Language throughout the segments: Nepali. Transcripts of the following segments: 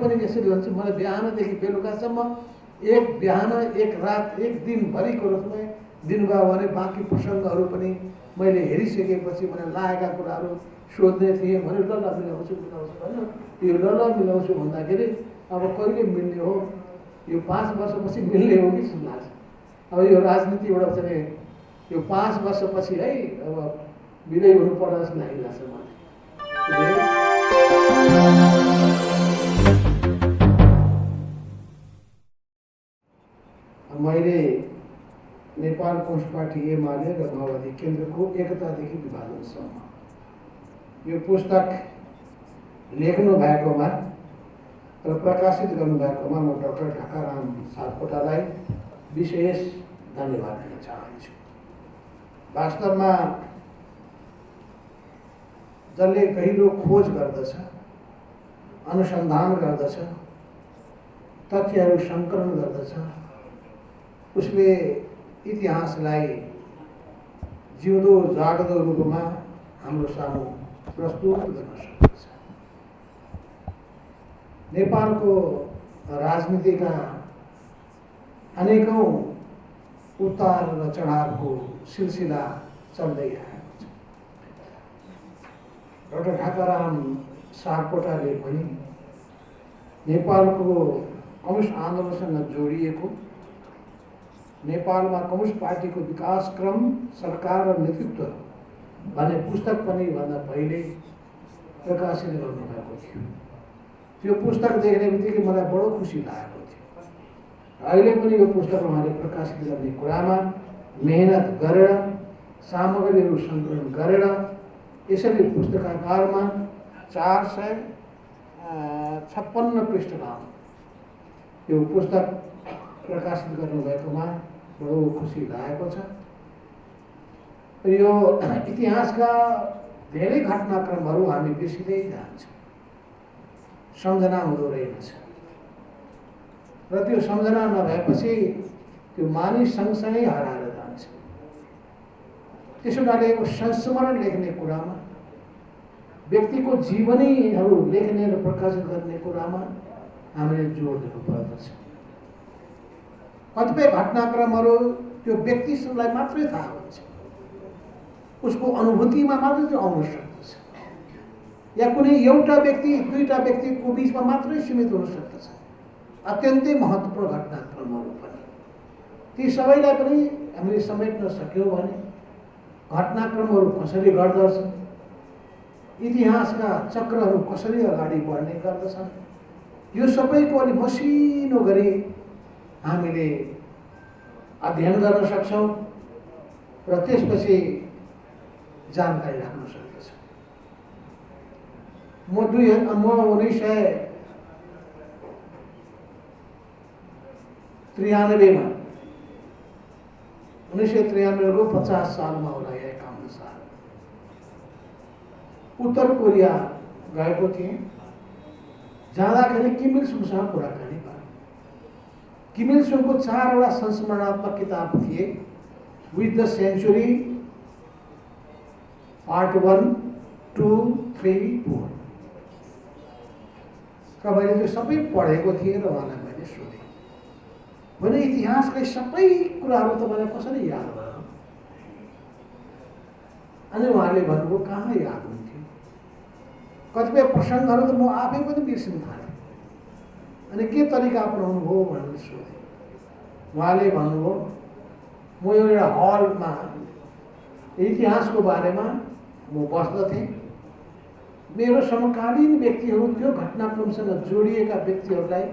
पनि यसरी हुन्छ, मलाई बिहानदेखि बेलुकासम्म बिहान एक रात एक दिनभरिको रूपमा दिनुभयो भने बाँकी प्रसङ्गहरू पनि मैले हेरिसकेपछि मलाई लागेका कुराहरू सोध्ने थिएँ भने ल मिलाउँछु होइन, यो ल मिलाउँछु भन्दाखेरि अब कहिले मिल्ने हो, यो 5 वर्षपछि मिल्ने हो कि जस्तो लाग्छ। अब यो राजनीतिबाट चाहिँ यो 5 वर्षपछि है अब विजय हुनु पर्ला जस्तो लागिरहेको छ मलाई। मैले नेपाल कम्युनिस्ट पार्टी एमाले र माओवादी केन्द्रको एकतादेखि विभाजनसम्म यो पुस्तक लेख्नु भएकोमा र प्रकाशित गर्नुभएकोमा म डाक्टर ढाकाराम सापकोटालाई विशेष धन्यवाद दिन चाहन्छु। वास्तवमा जसले गहिरो खोज गर्दछ, अनुसन्धान गर्दछ, तथ्यहरू सङ्कलन गर्दछ, उसले इतिहासलाई जिउँदो जाग्दो रूपमा हाम्रो सामु प्रस्तुत गर्न सक्दछ। नेपालको राजनीतिका अनेकौं उतार र चढावको सिलसिला चल्दै आएको छ। डाक्टर ढाकाराम सापकोटाले पनि नेपालको कम्युनिस्ट आन्दोलनसँग जोडिएको नेपालमा कम्युनिस्ट पार्टीको विकास क्रम, सरकार र नेतृत्व भन्ने पुस्तक पनि भन्दा पहिले प्रकाशित गर्नुभएको थियो। त्यो पुस्तक देख्ने बित्तिकै मलाई बडो खुसी लागेको थियो। अहिले पनि यो पुस्तक उहाँले प्रकाशित गर्ने कुरामा मेहनत गरेर, सामग्रीहरू सङ्कलन गरेर यसरी पुस्तकाकारमा 456 पृष्ठमा यो पुस्तक प्रकाशित गर्नुभएकोमा बडो खुसी लागेको छ। यो इतिहासका धेरै घटनाक्रमहरू हामी बिर्सिँदै जान्छौँ, सम्झना हुँदो रहेनछ र त्यो सम्झना नभएपछि त्यो मानिस सँगसँगै हराएर जान्छ। त्यसो हुनाले यो संस्मरण लेख्ने कुरामा, व्यक्तिको जीवनीहरू लेख्ने र प्रकाशित गर्ने कुरामा हामीले जोड दिनुपर्दछ। कतिपय घटनाक्रमहरू त्यो व्यक्तिलाई मात्रै थाहा हुन्छ, उसको अनुभूतिमा मात्रै त्यो आउन सक्दछ, या कुनै एउटा व्यक्ति दुईटा व्यक्तिको बिचमा मात्रै सीमित हुन सक्दछ। अत्यन्तै महत्त्वपूर्ण घटनाक्रमहरू पनि ती सबैलाई पनि हामीले समेट्न सक्यौँ भने घटनाक्रमहरू कसरी गर्दछन्, इतिहासका चक्रहरू कसरी अगाडि बढ्ने गर्दछन्, यो सबैको अलि मसिनो गरी हामीले अध्ययन गर्न सक्छौँ र त्यसपछि जानकारी राख्न सक्दछौँ। म 1993 को 50 सालमा होला, 51 साल उत्तर कोरिया गएको थिएँ। जाँदाखेरि किम इल सुङसँग कुराकानी भयो। किम इल सुङको 4वटा संस्मरणात्मक किताब थिए, विथ द सेन्चुरी पार्ट 1, 2, 3, 4 र मैले त्यो सबै पढेको थिएँ र उहाँलाई मैले सोधेँ, भने इतिहासकै सबै कुराहरू तपाईँलाई कसरी याद भयो? अनि उहाँले भन्नुभयो, कहाँ याद हुन्थ्यो, कतिपय प्रसङ्गहरू त म आफै पनि बिर्सिन थालेँ। अनि के तरिका अपनाउनु भयो भनेर सोधेँ। उहाँले भन्नुभयो, म एउटा हलमा इतिहासको बारेमा म बस्दथेँ, मेरो समकालीन व्यक्तिहरू त्यो घटनाक्रमसँग जोडिएका व्यक्तिहरूलाई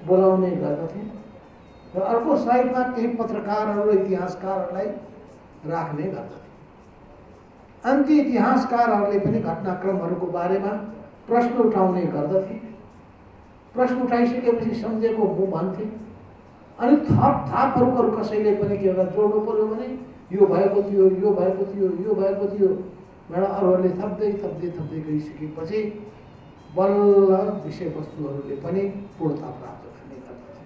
बोलाउने गर्दथेँ र अर्को साइडमा केही पत्रकारहरू र इतिहासकारहरूलाई राख्ने गर्दथे। अनि ती इतिहासकारहरूले पनि घटनाक्रमहरूको बारेमा प्रश्न उठाउने गर्दथे। प्रश्न उठाइसकेपछि सम्झेको म भन्थेँ। अनि थपहरू कसैले पनि के एउटा जोड्नु पर्यो भने यो भएको थियो, यो भएको थियो, यो भएको थियो भनेर अरूहरूले थप्दै गइसकेपछि बल्ल विषयवस्तुहरूले पनि पूर्णता प्राप्त गर्ने गर्दथे।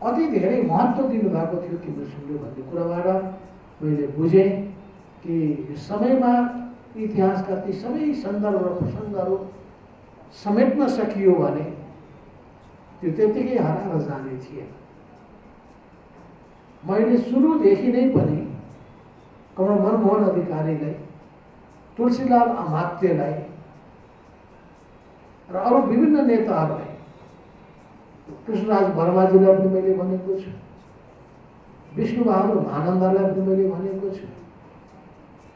अति धेरै महत्त्व दिनुभएको थियो किम इल सुङले भन्ने कुराबाट मैले बुझेँ कि समयमा इतिहासका ती सबै सन्दर्भ र प्रसङ्गहरू समेट्न सकियो भने त्यो त्यतिकै हराएर जाने थिएन। मैले सुरुदेखि नै पनि कमल मनमोहन अधिकारीलाई, तुलसीलाल अमात्यलाई र अरू विभिन्न नेताहरूलाई, कृष्णराज वर्माजीलाई पनि मैले भनेको छु, विष्णुबहादुर महानन्दालाई पनि मैले भनेको छु,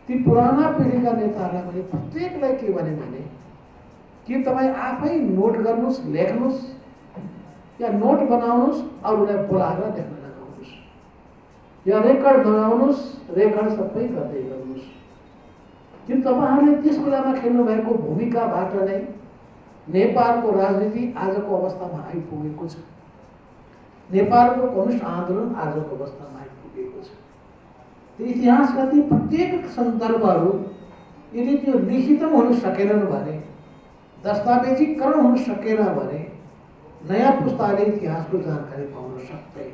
ती पुराना पिँढीका नेताहरूलाई मैले प्रत्येकलाई के भने कि तपाईँ आफै नोट गर्नुहोस्, लेख्नुहोस् या नोट बनाउनुहोस्, अरूलाई बोलाएर लेख्न लगाउनुहोस् या रेकर्ड बनाउनुहोस्, रेकर्ड सबै गर्दै गर्नुहोस्। कि तपाईँहरूले त्यस बेलामा खेल्नु भएको भूमिकाबाट नै नेपालको राजनीति आजको अवस्थामा आइपुगेको छ। नेपालको कम्युनिस्ट आन्दोलन आजको अवस्थामा आइपुगेको छ। त्यो इतिहासका ती प्रत्येक सन्दर्भहरू यदि त्यो लिखित हुन सकेनन् भने, दस्तावेजीकरण हुन सकेन भने नयाँ पुस्ताले इतिहासको जानकारी पाउन सक्दैन,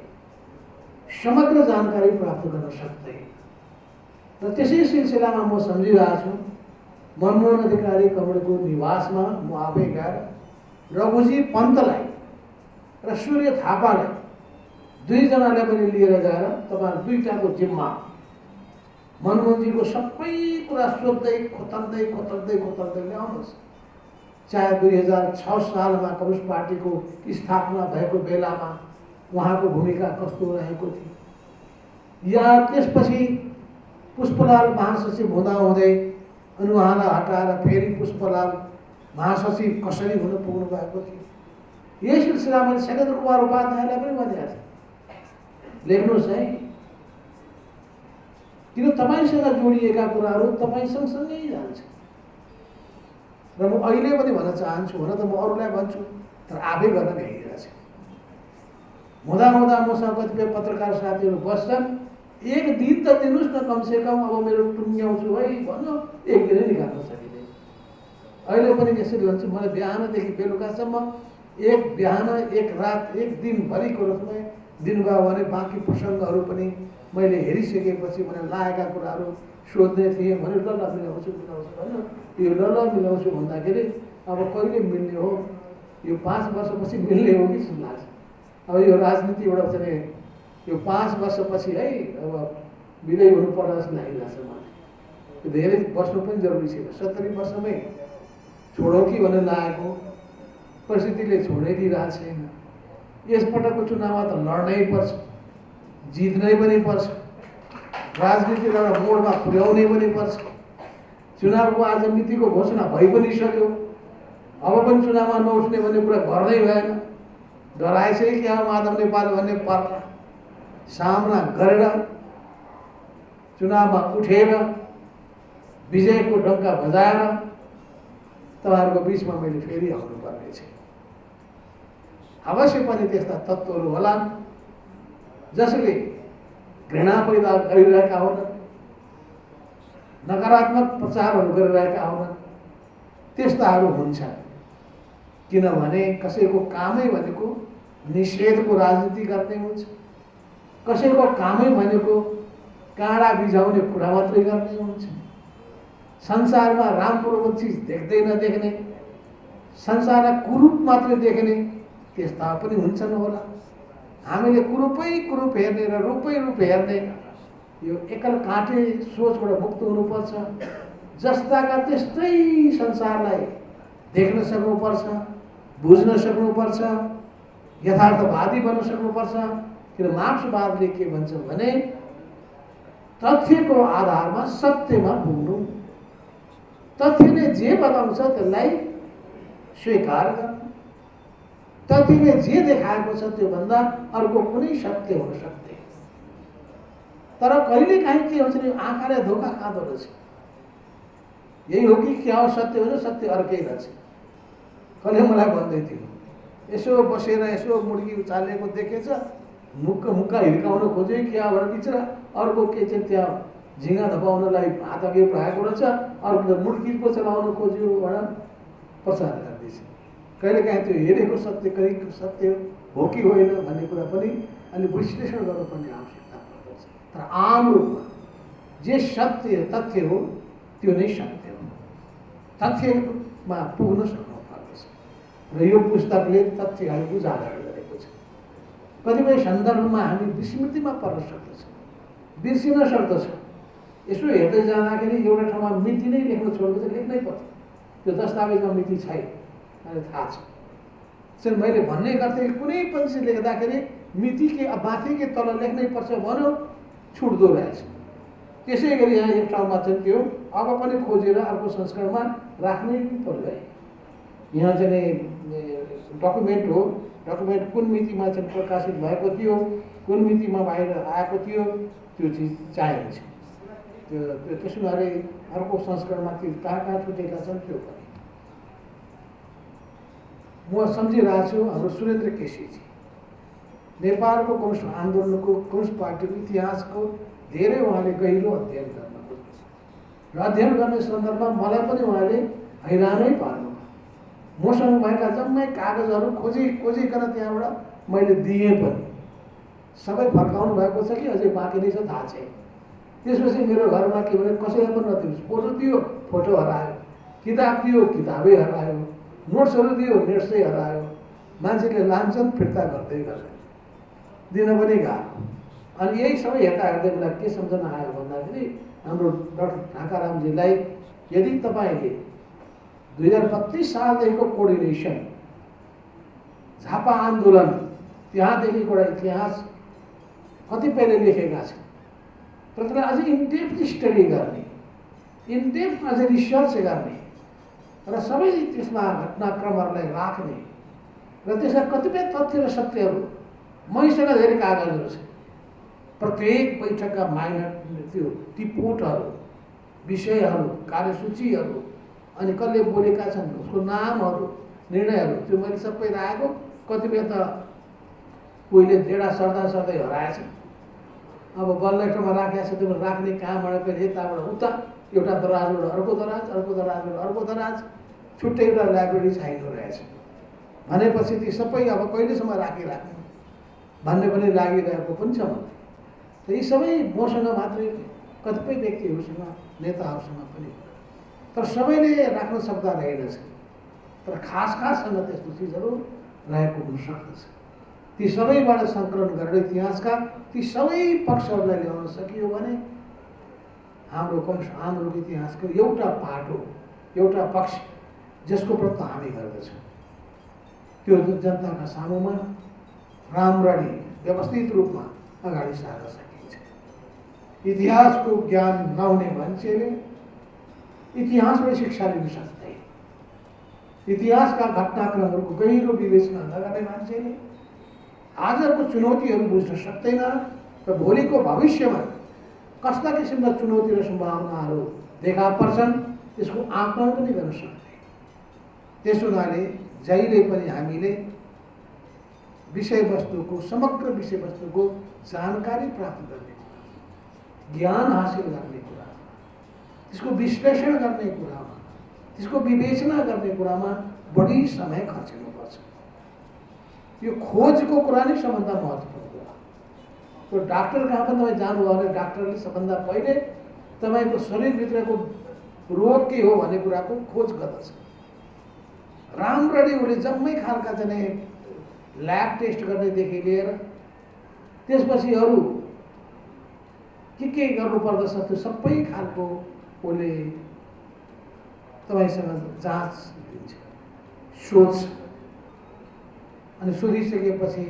समग्र जानकारी प्राप्त गर्न सक्दैन। र त्यसै सिलसिलामा म सम्झिरहेको छु, मनमोहन अधिकारी कमलको निवासमा म आफै गएर रघुजी पन्तलाई र सूर्य थापालाई, दुईजनालाई पनि लिएर गएर तपाईँ दुईटाको जिम्मा मनमोहनजीको सबै कुरा सोध्दै खोतर्दै ल्याउनुहोस्। चाहे 2006 सालमा कम्युनिस्ट पार्टीको स्थापना भएको बेलामा उहाँको भूमिका कस्तो रहेको थियो, या त्यसपछि पुष्पलाल महासचिव हुँदाहुँदै अनि उहाँलाई हटाएर फेरि पुष्पलाल महासचिव कसरी हुन पुग्नु भएको थियो। यही सिलसिलामा शैलेन्द्र कुमार उपाध्यायलाई पनि भनेको छ, लेख्नुहोस् है, किन तपाईँसँग जोडिएका कुराहरू तपाईँ सँगसँगै जान्छ। र म अहिले पनि भन्न चाहन्छु, हुन त म अरूलाई भन्छु तर आफै गर्न भ्याइरहेको छु। हुँदा मसँग कतिपय पत्रकार साथीहरू बस्छन्, एक दिन त दिनुहोस् न कमसेकम, अब मेरो टुङ्ग्याउँछु है भन्नु, एक दिनै निकाल्न सकिँदैन। अहिले पनि यसरी भन्छु, मलाई बिहानदेखि बेलुकासम्म बिहान एक रात एक दिनभरिको रूपमा दिनुभयो भने बाँकी प्रसङ्गहरू पनि मैले हेरिसकेपछि मैले लागेका कुराहरू सोध्ने थिएँ भने ल मिलाउँछु भन्नु, यो ल मिलाउँछु भन्दाखेरि अब कहिले मिल्ने हो, यो 5 वर्षपछि मिल्ने हो कि जस्तो लाग्छ। अब यो राजनीति एउटा चाहिँ यो 5 वर्षपछि है अब विजय हुनु पर्ला जस्तो लागिरहेछ मलाई। धेरै बस्नु पनि जरुरी छैन, 70 वर्षमै छोडौँ कि भनेर लागेको, परिस्थितिले छोडै दिइरहेको छैन। यसपटकको चुनावमा त लड्नै पर्छ, जित्नै पनि पर्छ, राजनीतिलाई एउटा मोडमा पुर्याउनै पनि पर्छ। चुनावको आज मितिको घोषणा भइ पनि सक्यो, अब पनि चुनावमा नउठ्ने भन्ने कुरा गर्नै भएन। डराएछै क्या माधव नेपाल भन्ने पार्टी सामना गरेर चुनावमा उठेर विजयको डङ्का बजाएर तपाईँहरूको बिचमा मैले फेरि आउनुपर्ने छ। अवश्य पनि त्यस्ता तत्त्वहरू होला जसले घृणा पैदा गरिरहेका हुन्, नकारात्मक प्रचारहरू गरिरहेका हुन्, त्यस्ताहरू हुन्छन्। किनभने कसैको कामै भनेको निषेधको राजनीति गर्ने हुन्छ, कसैको कामै भनेको काँडा बिझाउने कुरा मात्रै गर्ने हुन्छ, संसारमा राम्रो चिज देख्दै नदेख्ने, संसारलाई कुरूप मात्रै देख्ने त्यस्ता पनि हुन्छन् होला। हामीले कुरूप हेर्ने र रूपै रूप हेर्ने यो एकल काँटे सोचबाट मुक्त हुनुपर्छ। जस्ताका त्यस्तै संसारलाई देख्न सक्नुपर्छ, बुझ्न सक्नुपर्छ, यथार्थवादी बन्न सक्नुपर्छ। किन मार्क्सवादले के भन्छ भने तथ्यको आधारमा सत्यमा पुग्नु, तथ्यले जे बताउँछ त्यसलाई स्वीकार गर्नु, तथ्यले जे देखाएको छ त्योभन्दा अर्को कुनै सत्य हुन सक्दैन। तर कहिलेकाहीँ के हुन्छ भने आँखाले धोका खाँदो रहेछ। यही हो कि क्या हो सत्य हो, सत्य अर्कै रहेछ। कहिले मलाई भन्दै थियो, यसो बसेर यसो मुर्गी उचालेको देखेछ, मुक्का हिर्काउन खोजे क्या भनेर बिचरा अर्को के चाहिँ त्यहाँ झिँगा धपाउनलाई हात अघि बढाएको रहेछ, अर्को त मुर्गीको चलाउन खोज्यो भनेर प्रचार गर्दैछ। कहिलेकाहीँ त्यो हेरेको सत्य कहीँ सत्य हो कि होइन भन्ने कुरा पनि अलिक विश्लेषण गर्नुपर्ने आवश्यकता पर्दछ। तर आम रूपमा जे सत्य तथ्य हो त्यो नै सत्य हो, तथ्यमा पुग्न सक्नु पर्दछ। र यो पुस्तकले तथ्यहरू उजागर गरेको छ। कतिपय सन्दर्भमा हामी विस्मृतिमा पर्न सक्दछौँ, बिर्सिन सक्दछौँ। यसो हेर्दै जाँदाखेरि एउटा ठाउँमा मिति नै लेख्न छोडेको चाहिँ लेख्नै पर्थ्यो, त्यो दस्तावेजमा मिति छैन, मलाई थाहा छ। चाहिँ मैले भन्ने गर्थेँ कि कुनै पनि चिज लेख्दाखेरि मिति के माथि के तल लेख्नै पर्छ भन्यो, छुट्दो रहेछ। त्यसै गरी यहाँ एक ठाउँमा चाहिँ त्यो अब पनि खोजेर अर्को संस्करणमा राख्नै पर्यो है। यहाँ चाहिँ डकुमेन्ट हो, डकुमेन्ट कुन मितिमा चाहिँ प्रकाशित भएको थियो, कुन मितिमा बाहिर आएको थियो, त्यो चिज चाहिन्छ। त्यो त्यसो हुनाले अर्को संस्करणमा त्यो कहाँ छुटेका छन् त्यो पनि म सम्झिरहेको छु। हाम्रो सुरेन्द्र केसीजी नेपालको कम्युनिस्ट आन्दोलनको कम्युनिस्ट पार्टीको इतिहासको धेरै उहाँले गहिरो अध्ययन गर्न खोज्नु र अध्ययन गर्ने सन्दर्भमा मलाई पनि उहाँले हैरानै पार्नु। मसँग भएका जम्मै कागजहरू खोजिकन त्यहाँबाट मैले दिएँ पनि, सबै फर्काउनु भएको छ कि अझै बाँकी नै छ थाहा छैन। त्यसपछि मेरो घरमा के भने कसैलाई पनि नदिनुहोस्, फोटो दियो फोटो हरायो, किताब दियो किताबै हरायो, नोट्सहरू दियो नोट्सै हरायो। मान्छेले लान्छन् फिर्ता गर्दै दिन पनि गाह्रो। अनि यही सबै हेर्दा बेला के सम्झना आयो भन्दाखेरि हाम्रो डाक्टर ढाकारामजीलाई यदि तपाईँले 2032 सालदेखिको कोअर्डिनेसन झापा आन्दोलन त्यहाँदेखिको एउटा इतिहास कतिपयले लेखेका छन्, तर त्यसलाई अझै इनडेप्थ स्टडी गर्ने, इनडेप्थ अझै रिसर्च गर्ने र सबै त्यसमा घटनाक्रमहरूलाई राख्ने र त्यसका कतिपय तथ्य र सत्यहरू मसँग धेरै कागजहरू छ। प्रत्येक बैठकका माइनर त्यो टिपोटहरू, विषयहरू, कार्यसूचीहरू, अनि कसले बोलेका छन् उसको नामहरू, निर्णयहरू, त्यो मैले सबै राखेको। कतिपय त कोहीले डेढा सर्दै हराएछ। अब बल्ल ठाउँमा राखेको छ, त्यो राख्ने कहाँबाट फेरि यताबाट उता, एउटा दराजबाट अर्को दराज, अर्को दराजबाट अर्को दराज, छुट्टै एउटा लाइब्रेरी चाहिँदो रहेछ। भनेपछि ती सबै अब कहिलेसम्म राखिराख्नु भन्ने पनि लागिरहेको पनि छ मलाई। त यी सबै मसँग मात्रै कतिपय व्यक्तिहरूसँग, नेताहरूसँग पनि, तर सबैले राख्न सक्दा रहेनछ। तर खाससँग त्यस्तो चिजहरू रहेको हुन सक्दछ। ती सबैबाट सङ्कलन गरेर इतिहासका ती सबै पक्षहरूलाई ल्याउन सकियो भने हाम्रो कम्युनिस्ट आन्दोलनको इतिहासको एउटा पाटो, एउटा पक्ष जसको प्रति हामी गर्दछौँ, त्यो जनताका सामुमा राम्ररी व्यवस्थित रूपमा अगाडि सार्न सकिन्छ। इतिहासको ज्ञान नहुने मान्छेले इतिहासबाट शिक्षा लिन सक्दैन। इतिहासका घटनाक्रमहरूको गहिरो विवेचना नगर्ने मान्छेले आजको चुनौतीहरू बुझ्न सक्दैन र भोलिको भविष्यमा कस्ता किसिमका चुनौती र सम्भावनाहरू देखा पर्छन् त्यसको आकलन पनि गर्न सक्दैन। त्यसो हुनाले जहिले पनि हामीले विषयवस्तुको, समग्र विषयवस्तुको जानकारी प्राप्त गर्ने कुरा, ज्ञान हासिल गर्ने कुरा, त्यसको विश्लेषण गर्ने कुरामा, त्यसको विवेचना गर्ने कुरामा बढी समय खर्चिनुपर्छ। यो खोजको कुरा नै सबभन्दा महत्त्वपूर्ण कुरा। त्यो डाक्टर कहाँ पनि तपाईँ जानुभयो भने डाक्टरले सबभन्दा पहिले तपाईँको शरीरभित्रको रोग के हो भन्ने कुराको खोज गर्दछ। राम्ररी उसले जम्मै खालका चाहिँ ल्याब टेस्ट गर्नेदेखि लिएर त्यसपछि अरू के गर्नुपर्दछ त्यो सबै खालको उसले तपाईँसँग जाँच दिन्छ, सोध्छ। अनि सोधिसकेपछि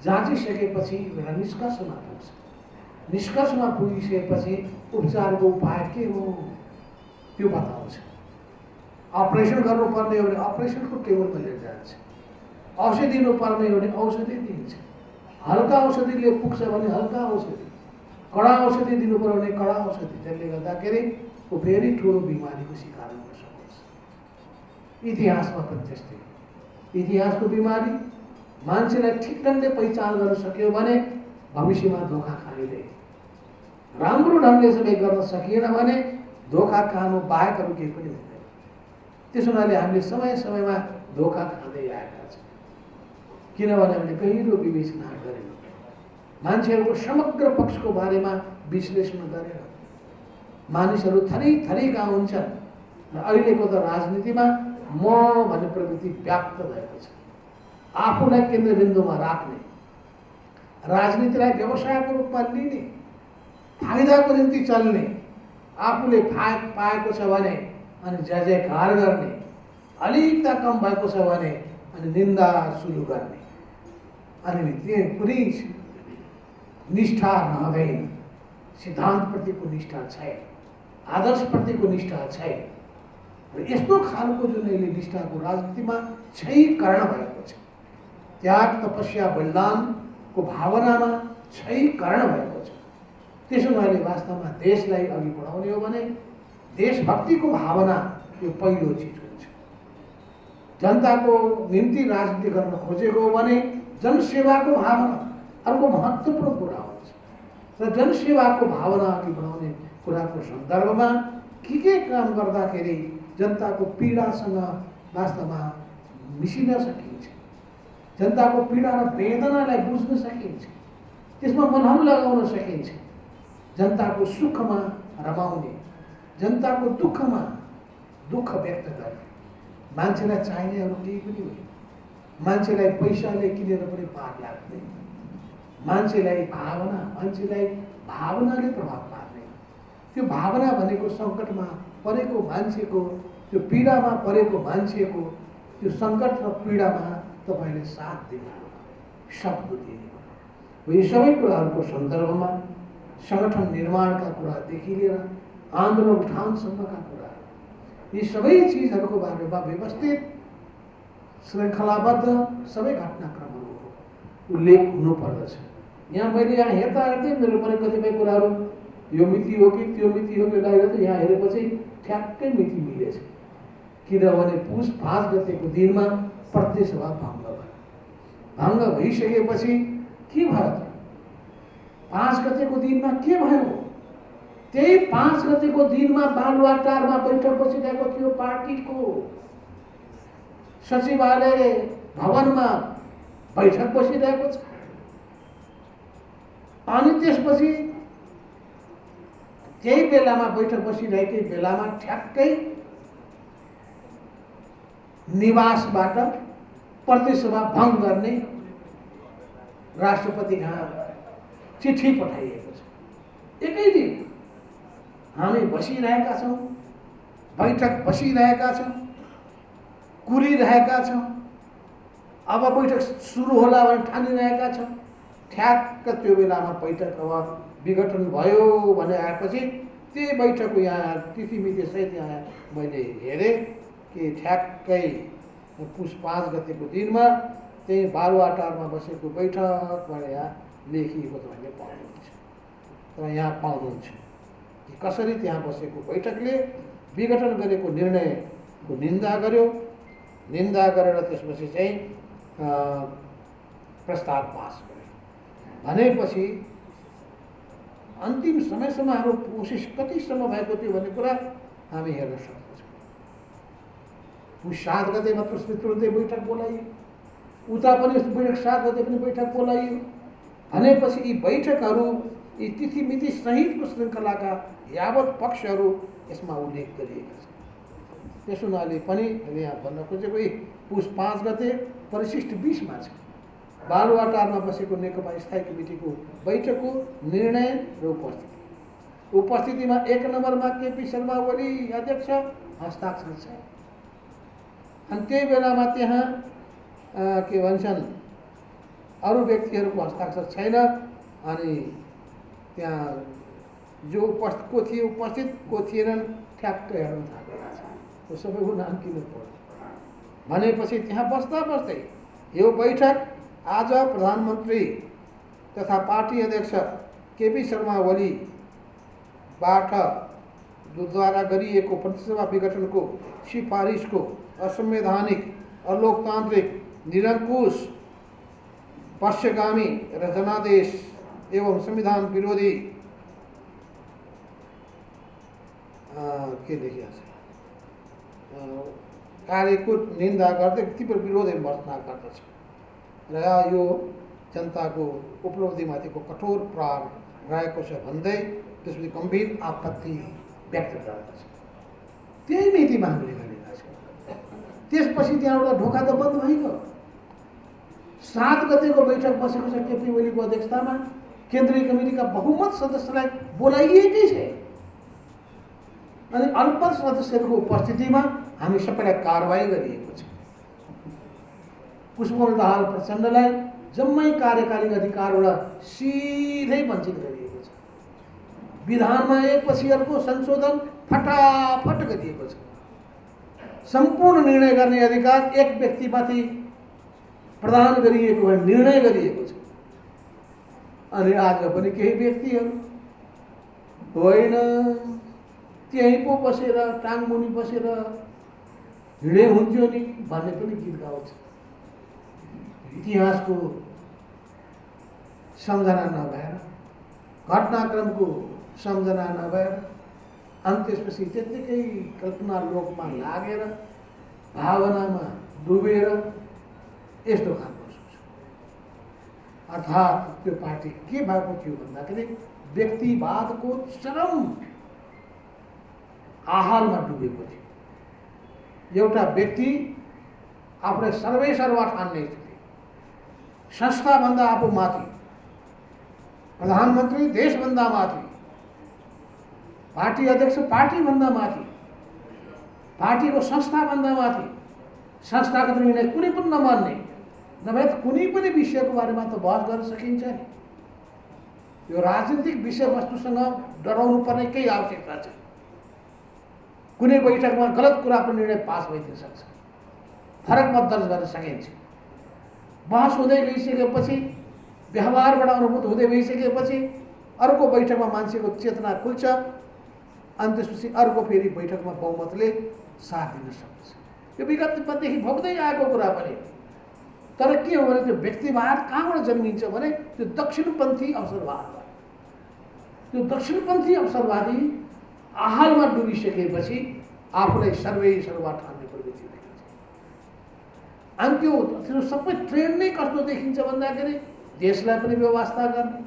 जाँचिसकेपछि एउटा निष्कर्षमा पुग्छ। निष्कर्षमा पुगिसकेपछि उपचारको उपाय के हो त्यो बताउँछ। अपरेसन गर्नुपर्ने हो भने अपरेसनको टेबलमा लिएर जान्छ। औषधि दिनुपर्ने हो भने औषधि दिन्छ। हल्का औषधिले पुग्छ भने हल्का औषधि, कडा औषधि दिनु पर्यो भने कडा औषधि, त्यसले गर्दाखेरि ऊ फेरि ठुलो बिमारीको शिकार हुन सक्छ। इतिहासमा पनि त्यस्तै। इतिहासको बिमारी मान्छेलाई ठिक ढङ्गले पहिचान गर्न सक्यो भने भविष्यमा धोका खाइँदैन। राम्रो ढङ्गले सबै गर्न सकिएन भने धोका खानु बाहेक अरू केही पनि हुँदैन। त्यसो हुनाले हामीले समय समयमा धोका खाँदै आएका छौँ, किनभने हामीले गहिरो विवेचना गरेनौँ, मान्छेहरूको समग्र पक्षको बारेमा विश्लेषण गरेनौँ। मानिसहरू थरी थरीका हुन्छन् र अहिलेको त राजनीतिमा म भन्ने प्रवृत्ति व्याप्त भएको छ। आफूलाई केन्द्रबिन्दुमा राख्ने, राजनीतिलाई व्यवसायको रूपमा लिने, फाइदाको निम्ति चल्ने, आफूले पाएको छ भने अनि जय जयकार गर्ने, अलिकता कम भएको छ भने अनि निन्दा सुरु गर्ने, अनि त्यो कुनै निष्ठा नहुँदैन, सिद्धान्तप्रतिको निष्ठा छैन, आदर्शप्रतिको निष्ठा छैन। र यस्तो खालको जुन अहिले निष्ठाको राजनीतिमा क्षयीकरण भएको छ, त्याग तपस्या बलिदानको भावनामा क्षयीकरण भएको छ। त्यसो भएले वास्तवमा देशलाई अघि बढाउने हो भने देशभक्तिको भावना यो पहिलो चिज हुन्छ। जनताको निम्ति राजनीति गर्न खोजेको हो भने जनसेवाको भावना अर्को महत्त्वपूर्ण कुरा हुन्छ। र जनसेवाको भावना अघि बढाउने कुराको सन्दर्भमा के काम गर्दाखेरि जनताको पीडासँग वास्तवमा मिसिन सकिन्छ, जनताको पीडा र वेदनालाई बुझ्न सकिन्छ, त्यसमा मलहम लगाउन सकिन्छ, जनताको सुखमा रमाउने, जनताको दुःखमा दुःख व्यक्त गर्ने। मान्छेलाई चाहिने अरू केही पनि होइन, मान्छेलाई पैसाले किनेर पनि पार लाग्दैन, मान्छेलाई भावनाले प्रभाव पार्दैन। त्यो भावना भनेको सङ्कटमा परेको मान्छेको, त्यो पीडामा परेको मान्छेको त्यो सङ्कट र पीडामा तपाईँले साथ दिनु, शब्द दिनु। यो सबै कुराहरूको सन्दर्भमा सङ्गठन निर्माणका कुरादेखि लिएर आन्दोलन उठानसम्मका कुराहरू, यी सबै चिजहरूको बारेमा व्यवस्थित श्रृङ्खलाबद्ध सबै घटनाक्रमहरूको उल्लेख हुनुपर्दछ। यहाँ मैले हेर्दा हेर्दै मेरो पनि कतिपय कुराहरू यो मिति हो कि त्यो मिति हो कि लागेर यहाँ हेरेपछि ठ्याक्कै मिति मिलेछ। किनभने पुस 5 गतेको दिनमा प्रदेश सभा भङ्ग भयो। भङ्ग भइसकेपछि के भयो त? 5 गतेको दिनमा के भयो? त्यही 5 गतेको दिनमा बालुवाटारमा बैठक बसिरहेको थियो पार्टीको, सचिवालय भवनमा बैठक बसिरहेको छ। अनि त्यसपछि त्यही बेलामा बैठक बसिरहेकै बेलामा ठ्याक्कै निवासबाट प्रदेश सभा भङ्ग गर्ने राष्ट्रपति कहाँ चिठी पठाइएको छ। एकै दिन हामी बसिरहेका छौँ, बैठक बसिरहेका छौँ, कुरिरहेका छौँ, अब बैठक सुरु होला भने ठानिरहेका छौँ। ठ्याक्क त्यो बेलामा बैठक अब विघटन भयो भने आएपछि त्यही बैठकको यहाँ तिथिमिति सहित यहाँ मैले हेरेँ कि ठ्याक्कै पुस 5 गतेको दिनमा त्यही बालुवाटारमा बसेको बैठक भनेर यहाँ लेखिएको तपाईँले पाउनुहुन्छ। तर यहाँ पाउनुहुन्छ कि कसरी त्यहाँ बसेको बैठकले विघटन गरेको निर्णयको निन्दा गर्यो, निन्दा गरेर त्यसपछि चाहिँ प्रस्ताव पास गर्यो। भनेपछि अन्तिम समयसम्म हाम्रो कोसिस कतिसम्म भएको थियो भन्ने कुरा हामी हेर्न सक्छौँ। पुस 7 गते मात्र तुरुन्तै बैठक बोलाइयो, उता पनि बैठक 7 गते पनि बैठक बोलाइयो। भनेपछि यी बैठकहरू यी तिथिमिति सहितको श्रृङ्खलाका यावत पक्षहरू यसमा उल्लेख गरिएका छन्। त्यस हुनाले पनि यहाँ भन्न खोजेको पुस 5 गते परिशिष्ट 20मा छ बालुवाटारमा बसेको नेकपा स्थायी कमिटीको बैठकको निर्णय र उपस्थितिमा 1 नम्बरमा केपी शर्मा ओली अध्यक्ष हस्ताक्षर छ। अनि त्यही बेलामा त्यहाँ के भन्छन् अरू व्यक्तिहरूको हस्ताक्षर छैन। अनि त्यहाँ जो उपस्थित को थिएनन् ठ्याक्कै हेर्न थालेका छन्। सबैको नाम किन पढ्नु भनेपछि त्यहाँ बस्दा बस्दै यो बैठक आज प्रधानमन्त्री तथा पार्टी अध्यक्ष केपी शर्मा ओलीबाट द्वारा गरिएको प्रतिसभा विघटनको सिफारिसको असंवैधानिक, अलोकतान्त्रिक, निरङ्कुश, पक्षगामी र जनादेश एवं संविधान विरोधी के लेखिएको छ कार्यको निन्दा गर्दै तीव्र विरोध विमर्शना गर्दछ र यो जनताको उपलब्धिमाथिको कठोर प्रहार रहेको छ भन्दै त्यसपछि गम्भीर आपत्ति व्यक्त गर्दछ। त्यही मितिमा हामीले गरेका छौँ। त्यसपछि त्यहाँबाट ढोका त बन्द भइगयो। 7 गतेको बैठक बसेको छ केपी ओलीको अध्यक्षतामा, केन्द्रीय कमिटीका बहुमत सदस्यलाई बोलाइएकै छैन। अनि अल्प सदस्यहरूको उपस्थितिमा हामी सबैलाई कारबाही गरिएको छ। पुष्पकमल दाहाल प्रचण्डलाई जम्मै कार्यकारी अधिकारबाट सिधै वञ्चित गरिएको छ। विधानमा एकपछि अर्को संशोधन फटाफट गरिएको छ। सम्पूर्ण निर्णय गर्ने अधिकार एक व्यक्तिमाथि प्रदान गरिएको भए निर्णय गरिएको छ। अनि आज पनि केही व्यक्तिहरू होइन त्यहीँ पो बसेर टाङमुनि बसेर हिँडे हुन्थ्यो नि भन्ने पनि गीत गाउँछ। इतिहासको सम्झना नभएर, घटनाक्रमको सम्झना नभएर अनि त्यसपछि त्यत्तिकै कल्पना लोकमा लागेर भावनामा डुबेर यस्तो खालको सोच। अर्थात् त्यो पार्टी के भएको थियो भन्दाखेरि व्यक्तिवादको चरम आहालमा डुबेको थियो। एउटा व्यक्ति आफूलाई सर्वेसर्वा ठान्ने स्थिति, संस्थाभन्दा आफू माथि, प्रधानमन्त्री देशभन्दा माथि, पार्टी अध्यक्ष पार्टीभन्दा माथि, पार्टीको संस्थाभन्दा माथि, संस्थागत निर्णय कुनै पनि नमान्ने, नभए कुनै पनि विषयको बारेमा त बहस गर्न सकिन्छ नि। यो राजनीतिक विषयवस्तुसँग डराउनु पर्ने केही आवश्यकता छैन। कुनै बैठकमा गलत कुराको निर्णय पास भइदिन सक्छ, फरक मत दर्ज गर्न सकिन्छ। बहस हुँदै गइसकेपछि, व्यवहारबाट अनुभूत हुँदै गइसकेपछि अर्को बैठकमा मान्छेको चेतना खुल्छ अनि त्यसपछि अर्को फेरि बैठकमा बहुमतले साथ दिन सक्छ। यो विगतदेखि भोग्दै आएको कुरा पनि। तर के हो भने त्यो व्यक्तिवाद कहाँबाट जन्मिन्छ भने त्यो दक्षिणपन्थी अवसरवादबाट। त्यो दक्षिणपन्थी अवसरवादी आहालमा डुबिसकेपछि आफूलाई सर्वेसर्वा ठान्ने प्रवृत्ति देखिन्छ। अनि त्यो सबै ट्रेन्ड नै कस्तो देखिन्छ भन्दाखेरि देशलाई पनि व्यवस्था गर्ने,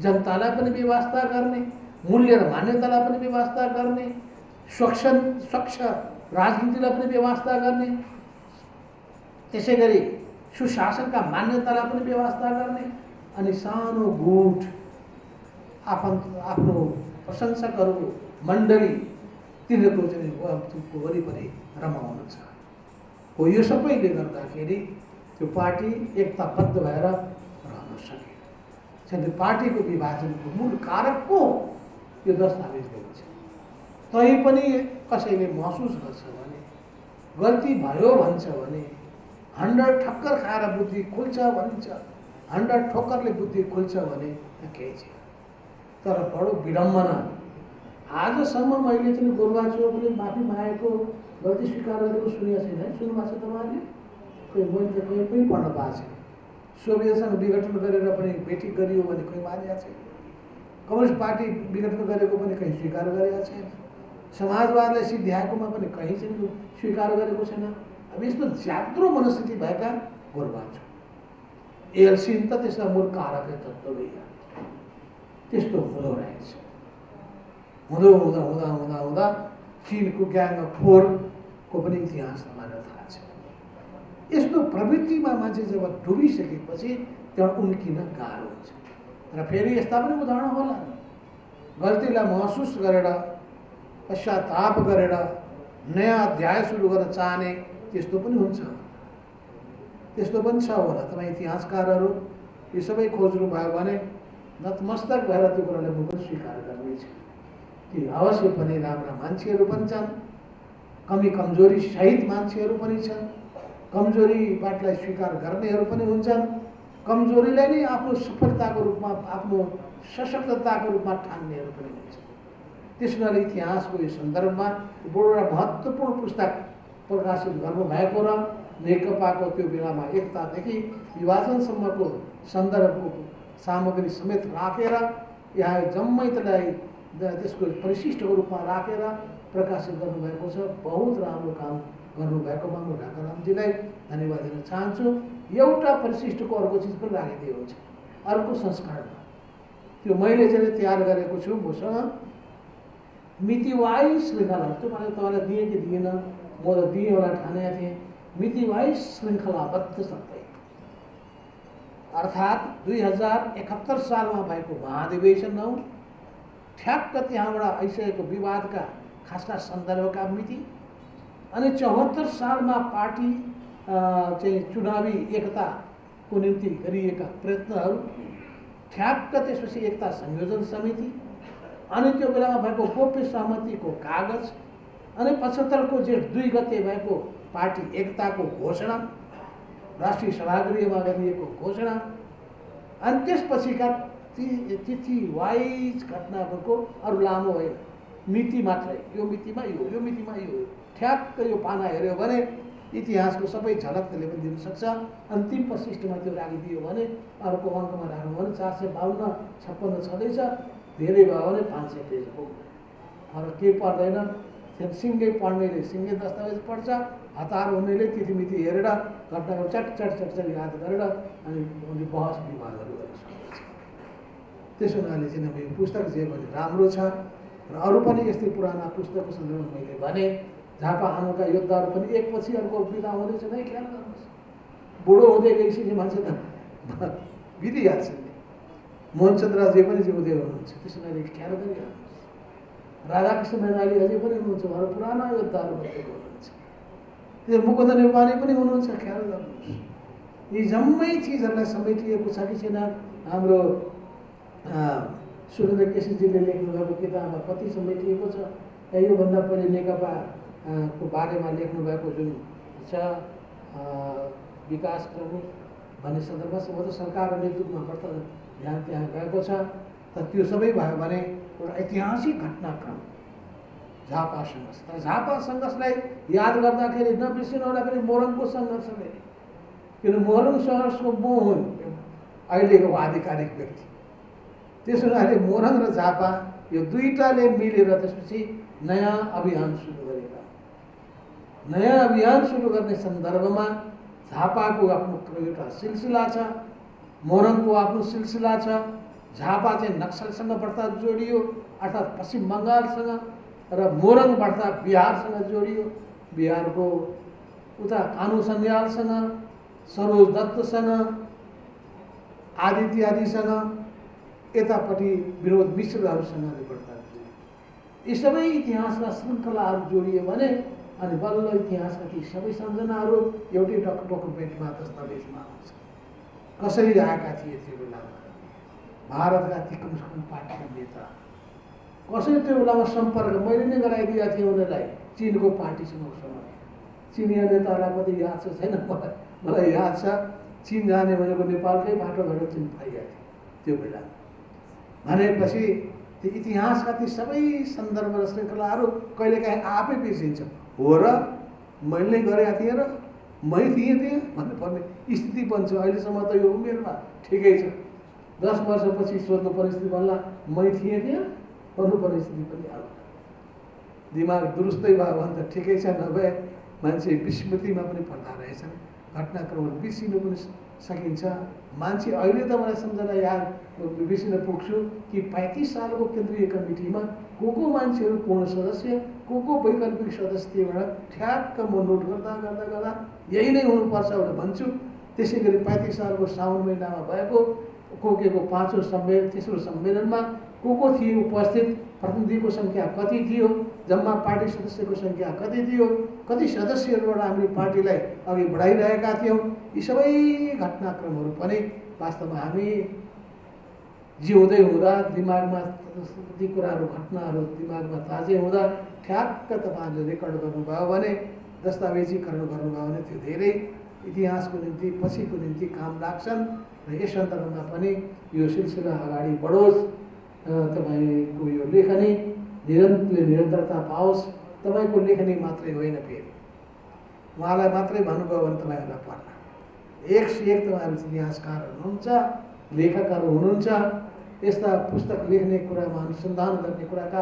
जनतालाई पनि व्यवस्था गर्ने, मूल्य र मान्यतालाई पनि व्यवस्था गर्ने, स्वच्छ राजनीतिलाई पनि व्यवस्था गर्ने, त्यसै गरी सुशासनका मान्यतालाई पनि व्यवस्था गर्ने, अनि सानो गुट आफ्नो प्रशंसकहरू मण्डली तिनीहरूको चाहिँ वरिपरि रमाउनु छ। हो यो सबैले गर्दाखेरि त्यो पार्टी एकताबद्ध भएर रहन सकेन। त्यो पार्टीको विभाजनको मूल कारक को यो दस्तावेजले हुन्छ। तैपनि कसैले महसुस गर्छ भने, गल्ती भयो भन्छ भने, 100 ठक्कर खाएर बुद्धि खुल्छ भन्छ, 100 ठोक्करले बुद्धि खुल्छ भने केही छैन। तर बडो विडम्बना, आजसम्म मैले चाहिँ गोरुबथानले माफी मागेको, गल्ती स्वीकार गरेको सुनेको छैन है। सुन्नुभएको छ तपाईँहरूले? कोही मैले त कोही पनि पढ्न पाएको छैन। सोभियतसँग विघटन गरेर पनि बेठी गरियो भने कोही मानेको छैन। कम्युनिस्ट पार्टी विघटन गरेको पनि कहीँ स्वीकार गरेका छैन। समाजवादलाई सिद्ध्याएकोमा पनि कहीँ चाहिँ स्वीकार गरेको छैन। अब यस्तो ज्यात्रो मनस्थिति भएका गोरुबथान छ। एएलसी त त्यसका मूल कारक तत्त्व त्यस्तो हुँदो रहेछ। हुँदा हुँदा हुँदा हुँदा हुँदा चीनको ग्याङ अफ फोरको पनि इतिहास तपाईँलाई थाहा छ। यस्तो प्रवृत्तिमा मान्छे जब डुबिसकेपछि त्यहाँ उम्किन गाह्रो हुन्छ। र फेरि यस्ता पनि उदाहरण होला, गल्तीलाई महसुस गरेर पश्चाताप गरेर नयाँ अध्याय सुरु गर्न चाहने त्यस्तो पनि हुन्छ, त्यस्तो पनि छ होला। तपाईँ इतिहासकारहरू यो सबै खोज्नु भयो भने नतमस्तक भएर त्यो कुरालाई म पनि स्वीकार गर्नेछु कि अवश्य पनि राम्रा मान्छेहरू पनि छन्, कमी कमजोरी सहित मान्छेहरू पनि छन्, कमजोरीबाटलाई स्वीकार गर्नेहरू पनि हुन्छन्, कमजोरीलाई नै आफ्नो सफलताको रूपमा, आफ्नो सशक्तताको रूपमा ठान्नेहरू पनि हुन्छन्। त्यसैले इतिहासको यो सन्दर्भमा बडो महत्त्वपूर्ण पुस्तक प्रकाशित गर्नुभएको र नेकपाको त्यो बेलामा एकतादेखि विभाजनसम्मको सन्दर्भको सामग्री समेत राखेर यहाँ जम्मै त्यसलाई त्यसको परिशिष्टको रूपमा राखेर प्रकाशित गर्नुभएको छ। बहुत राम्रो काम गर्नुभएकोमा म ढाकारामजीलाई धन्यवाद दिन चाहन्छु। एउटा परिशिष्टको अर्को चिज पनि राखिदिएको छ, अर्को संस्करणमा। त्यो मैले चाहिँ तयार गरेको छु मसँग मितिवाई श्रृङ्खला। त्यो मैले तपाईँलाई दिएँ कि दिएन, म त दिएँ होला ठानेको थिएँ। मितिवाइज श्रृङ्खलाबद्ध सबै, अर्थात् 2071 सालमा भएको महाधिवेशन हौ, ठ्याक्क त्यहाँबाट आइसकेको विवादका खासका सन्दर्भका मिति, अनि 74 सालमा पार्टी चाहिँ चुनावी एकताको निम्ति गरिएका प्रयत्नहरू, ठ्याक्क त्यसपछि एकता संयोजन समिति, अनि त्यो बेलामा भएको गोप्य सहमतिको कागज, अनि 75 को जेठ 2 गते भएको पार्टी एकताको घोषणा, राष्ट्रिय सभागृहमा गरिएको घोषणा, अनि त्यसपछिका तिथि वाइज घटनाहरूको अरू लामो होइन, मिति मात्रै, यो मितिमा यो मितिमा यो, ठ्याक्क यो पाना हेऱ्यो भने इतिहासको सबै झलक त्यसले पनि दिन सक्छ। अन्तिम प्रशिष्टमा त्यो राखिदियो भने अर्को अङ्कमा राख्नु भने 452-56 छँदैछ, धेरै भयो भने 500 पेज हो, फरक केही पर्दैन। त्यहाँ सिङ्गै पढ्नेले सिङ्गै दस्तावेज पढ्छ, हतार हुनेले तिथिमिति हेरेर घटनाको चट याद गरेर अनि बहस विवादहरू गर्न सक्दछ। त्यसो हुनाले चाहिँ अब यो पुस्तक जे भने राम्रो छ, र अरू पनि यस्तै पुराना पुस्तकको सन्दर्भमा मैले भने झापा आन्दोलनका योद्धाहरू पनि एकपछि अर्को बिदा हुँदैछ नै, ख्याल गर्नुहोस्। बुढो हुँदै गइसकेपछि मान्छे त बितिहाल्छ नि। मोहनचन्द्रजी पनि जिउँदै हुनुहुन्छ, त्यसो हुनाले ख्याल गरिहाल्नुहोस्। राधाकृष्ण मैनाली अझै पनि हुनुहुन्छ, उहाँहरू पुराना योद्धाहरू बसेको हुनुहुन्छ। त्यो मुकुन्द नेपाली पनि हुनुहुन्छ, ख्याल गर्नुहोस्। यी जम्मै चिजहरूलाई समेटिएको छ कि छैन हाम्रो सुरेन्द्र केसीजीले लेख्नुभएको किताबमा कति समेटिएको छ। योभन्दा पहिले नेकपा को बारेमा लेख्नुभएको जुन छ विकास क्रमिक भन्ने सन्दर्भमा सम्भवतः सरकार र नेतृत्वमा वर्तमान ध्यान त्यहाँ गएको छ। त त्यो सबै भयो भने एउटा ऐतिहासिक घटनाक्रम झापा सङ्घर्ष। तर झापा सङ्घर्षलाई याद गर्दाखेरि नबिर्सिनु होला फेरि मोरङको सङ्घर्ष फेरि, किन मोरङ सङ्घर्षको म हुन् अहिलेको आधिकारिक व्यक्ति। त्यसो हुनाले मोरङ र झापा यो दुईटाले मिलेर त्यसपछि नयाँ अभियान सुरु गरेका। नयाँ अभियान सुरु गर्ने सन्दर्भमा झापाको आफ्नो एउटा सिलसिला छ, मोरङको आफ्नो सिलसिला छ। झापा चाहिँ नक्सलसँग बढ्ता जोडियो, अर्थात् पश्चिम बङ्गालसँग, र मोरङ बढ्ता बिहारसँग जोडियो। बिहारको उता कानु सन्यालसँग, सरोज दत्तसँग, आदि इत्यादिसँग, यतापट्टि विनोद मिश्रहरूसँग बढ्ता जोडियो। यी सबै इतिहासका श्रृङ्खलाहरू जोडियो भने अनि बल्ल इतिहासका ती सबै सम्झनाहरू एउटै डकुमेन्टमा दस्तावेजमा आउँछ। कसरी आएका थिए त्यो बेलामा भारतका ती कमसेकम पार्टीका नेता, कसरी त्यो बेलामा सम्पर्क मैले नै गराइदिएका थिएँ उनीहरूलाई चिनको पार्टीसँग समय। चिनिया नेतालाई कति याद छ छैन, मलाई याद छ। चिन जाने भनेको नेपालकै बाटो भएर चिन पाइएको थियो त्यो बेलामा। भनेपछि त्यो इतिहासका ती सबै सन्दर्भ र श्रृङ्खलाहरू कहिलेकाहीँ आफै बिर्सिन्छ। हो र मैले नै गरेका थिएँ र मै थिएँ त्यहाँ भन्नुपर्ने स्थिति बन्छ। अहिलेसम्म त यो उमेरमा ठिकै छ, 10 वर्षपछि सोध्नु परिस्थिति बन्ला मै थिएँ त्यहाँ भन्नुपर्ने स्थिति पनि आउँछ। दिमाग दुरुस्तै भयो भने त ठिकै छ, नभए मान्छे विस्मृतिमा पनि पर्दा रहेछन्, घटनाक्रमहरू बिर्सिनु पनि सकिन्छ। मान्छे अहिले त मलाई सम्झना याद बिर्सिन पुग्छु कि 35 सालको केन्द्रीय कमिटीमा को मान्छेहरू पूर्ण सदस्य, को वैकल्पिक सदस्य थियो भनेर ठ्याक्क म नोट गर्दा गर्दा गर्दा यही नै हुनुपर्छ भनेर भन्छु। त्यसै गरी 35 सालको साउन महिनामा भएको कोकेको 5औं सम्मेलन, तेस्रो सम्मेलनमा को थिए उपस्थित, प्रतिनिधिको सङ्ख्या कति थियो, जम्मा पार्टी सदस्यको सङ्ख्या कति थियो, कति सदस्यहरूबाट हामीले पार्टीलाई अघि बढाइरहेका थियौँ। यी सबै घटनाक्रमहरू पनि वास्तवमा हामी जिउँदै हुँदा दिमागमा ती कुराहरू घटनाहरू दिमागमा ताजै हुँदा ठ्याक्क तपाईँहरूले रेकर्ड गर्नुभयो भने, दस्तावेजीकरण गर्नुभयो भने त्यो धेरै इतिहासको निम्ति पछिको निम्ति काम लाग्छन्। र यस सन्दर्भमा पनि यो सिलसिला अगाडि बढोस्, तपाईँको यो लेखनी निरन्तरता पाओस्। तपाईँको लेखनी मात्रै होइन, फेरि उहाँलाई मात्रै भन्नुभयो भने तपाईँहरूलाई पर्ला। एक से एक तपाईँहरू इतिहासकारहरू हुनुहुन्छ, लेखकहरू हुनुहुन्छ, यस्ता पुस्तक लेख्ने कुरामा अनुसन्धान गर्ने कुराका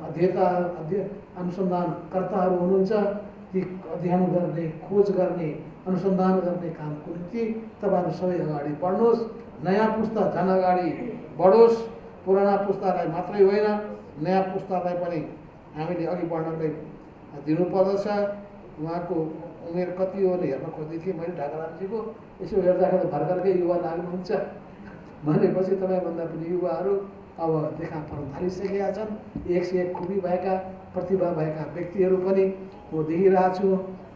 अध्येता अनुसन्धानकर्ताहरू हुनुहुन्छ। ती अध्ययन गर्ने, खोज गर्ने, अनुसन्धान गर्ने कामको निम्ति तपाईँहरू सबै अगाडि बढ्नुहोस्। नयाँ पुस्ता झन् अगाडि बढोस्। पुराना पुस्तालाई मात्रै होइन, नयाँ पुस्तालाई पनि हामीले अघि बढ्नलाई दिनुपर्दछ। उहाँको उमेर कति हो हेर्न खोज्दै थिएँ मैले ढाकारामजीको। यसो हेर्दाखेरि भर्खरकै युवा लाग्नुहुन्छ भनेपछि तपाईँभन्दा पनि युवाहरू अब देखा पर्न थालिसकेका छन्। 101 खुबी भएका प्रतिभा भएका व्यक्तिहरू पनि म देखिरहेको छु,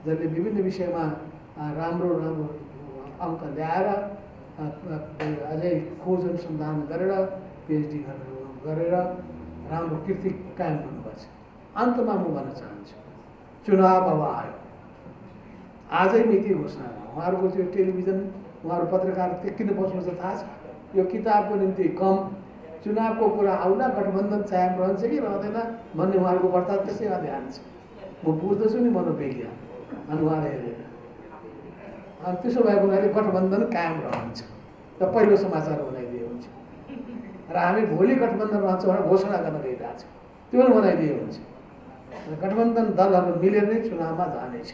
जसले विभिन्न विषयमा राम्रो राम्रो अङ्क ल्याएर अझै खोज अनुसन्धान गरेर पिएचडी गरेर राम्रो कीर्ति कायम गर्नुपर्छ। अन्तमा म भन्न चाहन्छु, चुनाव अब आयो, आजै मिति घोषणा भयो। उहाँहरूको त्यो टेलिभिजन, उहाँहरू पत्रकार किन बस्नुहुन्छ थाहा छ? यो किताबको निम्ति कम, चुनावको कुरा आउला गठबन्धन चाहे रहन्छ कि रहँदैन भन्ने उहाँहरूको वार्ता त्यसैमा ध्यान छ। म बुझ्दछु नि मनोविज्ञान अनुहार हेरेर। अनि त्यसो भएको हुनाले गठबन्धन कायम रहन्छ र पहिलो समाचार बनाइदिए हुन्छ र हामी भोलि गठबन्धन रहन्छ भनेर घोषणा गर्न गइरहेको छौँ, त्यो पनि बनाइदिए हुन्छ। गठबन्धन दलहरू मिलेर नै चुनावमा जानेछ।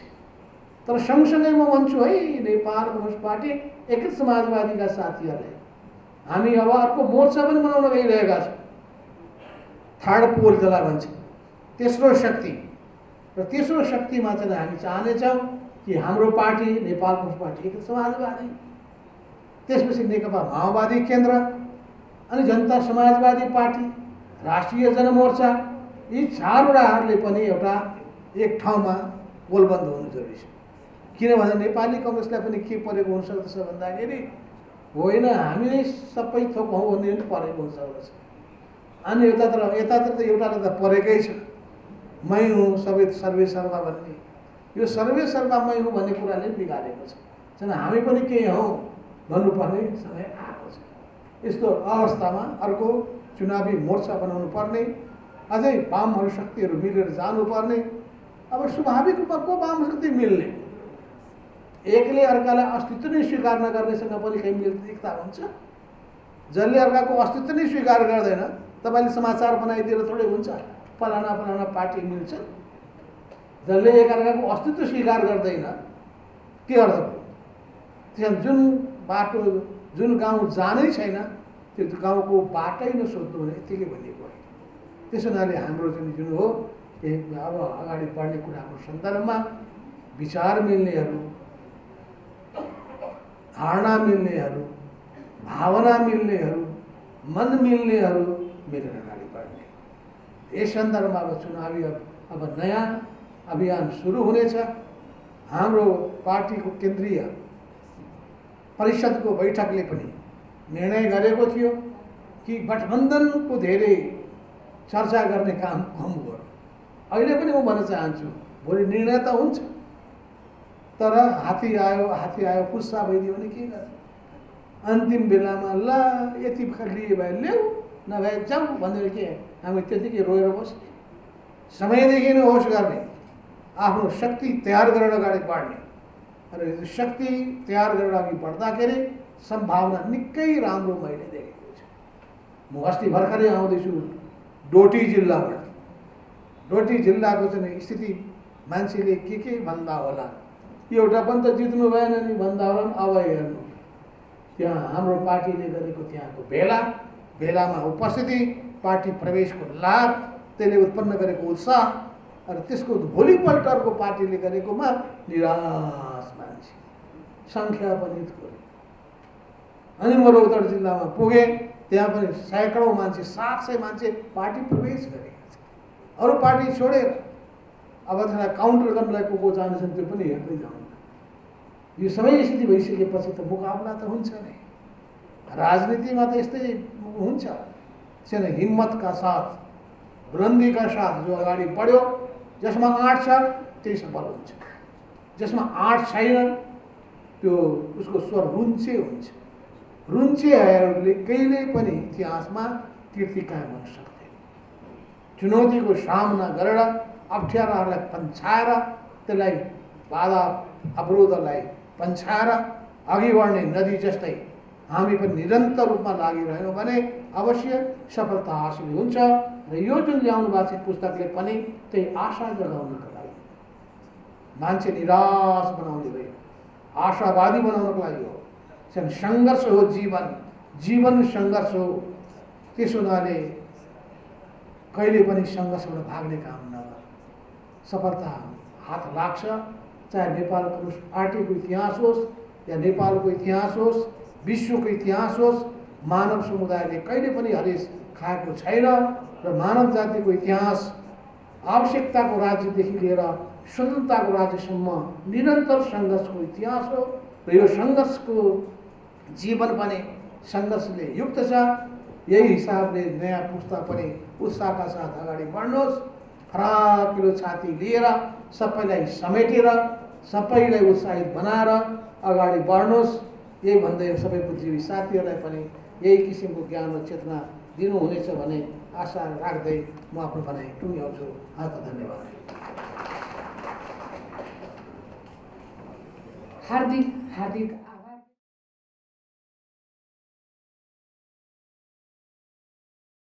तर सँगसँगै म भन्छु है, नेपाल कम्युनिस्ट पार्टी एकीकृत समाजवादीका साथीहरूले हामी अब अर्को मोर्चा पनि बनाउन गइरहेका छौँ। थर्ड पोल जसलाई भन्छ, तेस्रो शक्ति। र तेस्रो शक्तिमा चाहिँ हामी चाहनेछौँ कि हाम्रो पार्टी नेपाल कम्युनिस्ट पार्टी एकीकृत समाजवादी, त्यसपछि नेकपा माओवादी केन्द्र, अनि जनता समाजवादी पार्टी, राष्ट्रिय जनमोर्चा, यी चारवटाहरूले पनि एउटा एक ठाउँमा गोलबन्द हुनु जरुरी छ। किनभने नेपाली कङ्ग्रेसलाई पनि के परेको हुनसक्दछ भन्दाखेरि होइन हामी नै सबै थोक हौँ भन्ने पनि परेको हुनसक्दछ। अनि यतातिर त एउटाले त परेकै छ, मै हुँ सबै सर्वे सर्वा भन्ने। यो सर्वे सर्वा मै हुँ भन्ने कुराले बिगारेको छ। हामी पनि केही हौँ भन्नुपर्ने समय आएको छ। यस्तो अवस्थामा अर्को चुनावी मोर्चा बनाउनु पर्ने, अझै वामहरू शक्तिहरू मिलेर जानुपर्ने। अब स्वाभाविक रूपमा को वाम शक्ति मिल्ने? एकले अर्कालाई अस्तित्व नै स्वीकार नगर्नेसँग पनि कहीँ मिल्दीता हुन्छ। जसले अर्काको अस्तित्व नै स्वीकार गर्दैन, तपाईँले समाचार बनाइदिएर थोरै हुन्छ फलाना फलाना पार्टी मिल्छ। जसले एकअर्काको अस्तित्व स्वीकार गर्दैन के अर्थ भयो? त्यहाँ जुन बाटो जुन गाउँ जानै छैन त्यो गाउँको बाटै नसोध्नु भने यत्तिकै भनिएको हो। त्यसो हुनाले हाम्रो जुन हो अब अगाडि बढ्ने कुराको सन्दर्भमा विचार मिल्नेहरू, धारणा मिल्नेहरू, भावना मिल्नेहरू, मन मिल्नेहरू मिलेर अगाडि बढ्ने। यस सन्दर्भमा अब चुनावी अब नयाँ अभियान सुरु हुनेछ। हाम्रो पार्टीको केन्द्रीय परिषदको बैठकले पनि निर्णय गरेको थियो कि गठबन्धनको धेरै चर्चा गर्ने काम कम गर्नु। अहिले पनि म भन्न चाहन्छु, भोलि निर्णय त हुन्छ, तर हात्ती आयो पुस्सा भइदियो भने के गर्छ? अन्तिम बेलामा ल यति लिए भए ल्याऊ, नभए जाऊ भनेर के हामी त्यतिकै रोएर बस्ने? समयदेखि नै होस गर्ने, आफ्नो शक्ति तयार गरेर अगाडि बढ्ने। र यो शक्ति तयार गरेर अघि बढ्दाखेरि सम्भावना निकै राम्रो मैले देखेको छु। म अस्ति भर्खरै आउँदैछु डोटी जिल्लाबाट। डोटी जिल्लाको चाहिँ स्थिति मान्छेले के भन्दा होला, एउटा पनि त जित्नु भएन नि भन्दा होला। अब हेर्नु त्यहाँ हाम्रो पार्टीले गरेको त्यहाँको भेलामा उपस्थिति, पार्टी प्रवेशको लाभ, त्यसले उत्पन्न गरेको उत्साह, र त्यसको भोलिपल्ट अर्को पार्टीले गरेकोमा निराश मान्छे, सङ्ख्या पनि थोरै। अनि म रौतहट जिल्लामा पुगेँ, त्यहाँ पनि सैकडौँ मान्छे, 700 मान्छे पार्टी प्रवेश गरेका छन्। अरू पार्टी छोडेर अब त्यसलाई काउन्टर गर्नलाई को जान्छन् त्यो पनि हेर्दै जाउँ। यो सबै स्थिति भइसकेपछि त मुकाबला त हुन्छ नै। राजनीतिमा त यस्तै हुन्छ। त्यसैले हिम्मतका साथ, बुलन्दीका साथ जो अगाडि बढ्यो, जसमा आँट छ त्यही सफल हुन्छ। जसमा आँट छैन त्यो उसको स्वर रुन्चे हुन्छ। रुन्चेहरूले कहिले पनि इतिहासमा कीर्ति कायम गर्न सक्दैन। चुनौतीको सामना गरेर अप्ठ्याराहरूलाई पन्छाएर, त्यसलाई बाधा अवरोधलाई पन्छाएर अघि बढ्ने नदी जस्तै हामी पनि निरन्तर रूपमा लागिरह्यौँ भने अवश्य सफलता हासिल हुन्छ। र यो जुन ल्याउनु भएको छ पुस्तकले पनि त्यही आशा जगाउनको लागि, मान्छे निराश बनाउने भयो, आशावादी बनाउनको लागि हो। सङ्घर्ष हो जीवन सङ्घर्ष हो। त्यसो हुनाले कहिले पनि सङ्घर्षबाट भाग्ने काम नगर। सफलता हात लाग्छ चाहे नेपाल कम्युनिस्ट पार्टीको इतिहास होस् या नेपालको इतिहास होस्, विश्वको इतिहास होस्, मानव समुदायले कहिले पनि हरेस खाएको छैन र मानव जातिको इतिहास आवश्यकताको राज्यदेखि लिएर स्वतन्त्रताको राज्यसम्म निरन्तर सङ्घर्षको इतिहास हो र यो सङ्घर्षको जीवन पनि सङ्घर्षले युक्त छ। यही हिसाबले नयाँ पुस्ता पनि उत्साहका साथ अगाडि बढ्नुहोस्, फराकिलो छाती लिएर सबैलाई समेटेर सबैलाई उत्साहित बनाएर अगाडि बढ्नुहोस्। यही भन्दै सबै बुद्धिजीवी साथीहरूलाई पनि यही किसिमको ज्ञान र चेतना दिनुहुनेछ भन्ने आशा राख्दै म आफ्नो भनाइ टुङ्ग्याउँछु। हस्त धन्यवाद। हार्दिक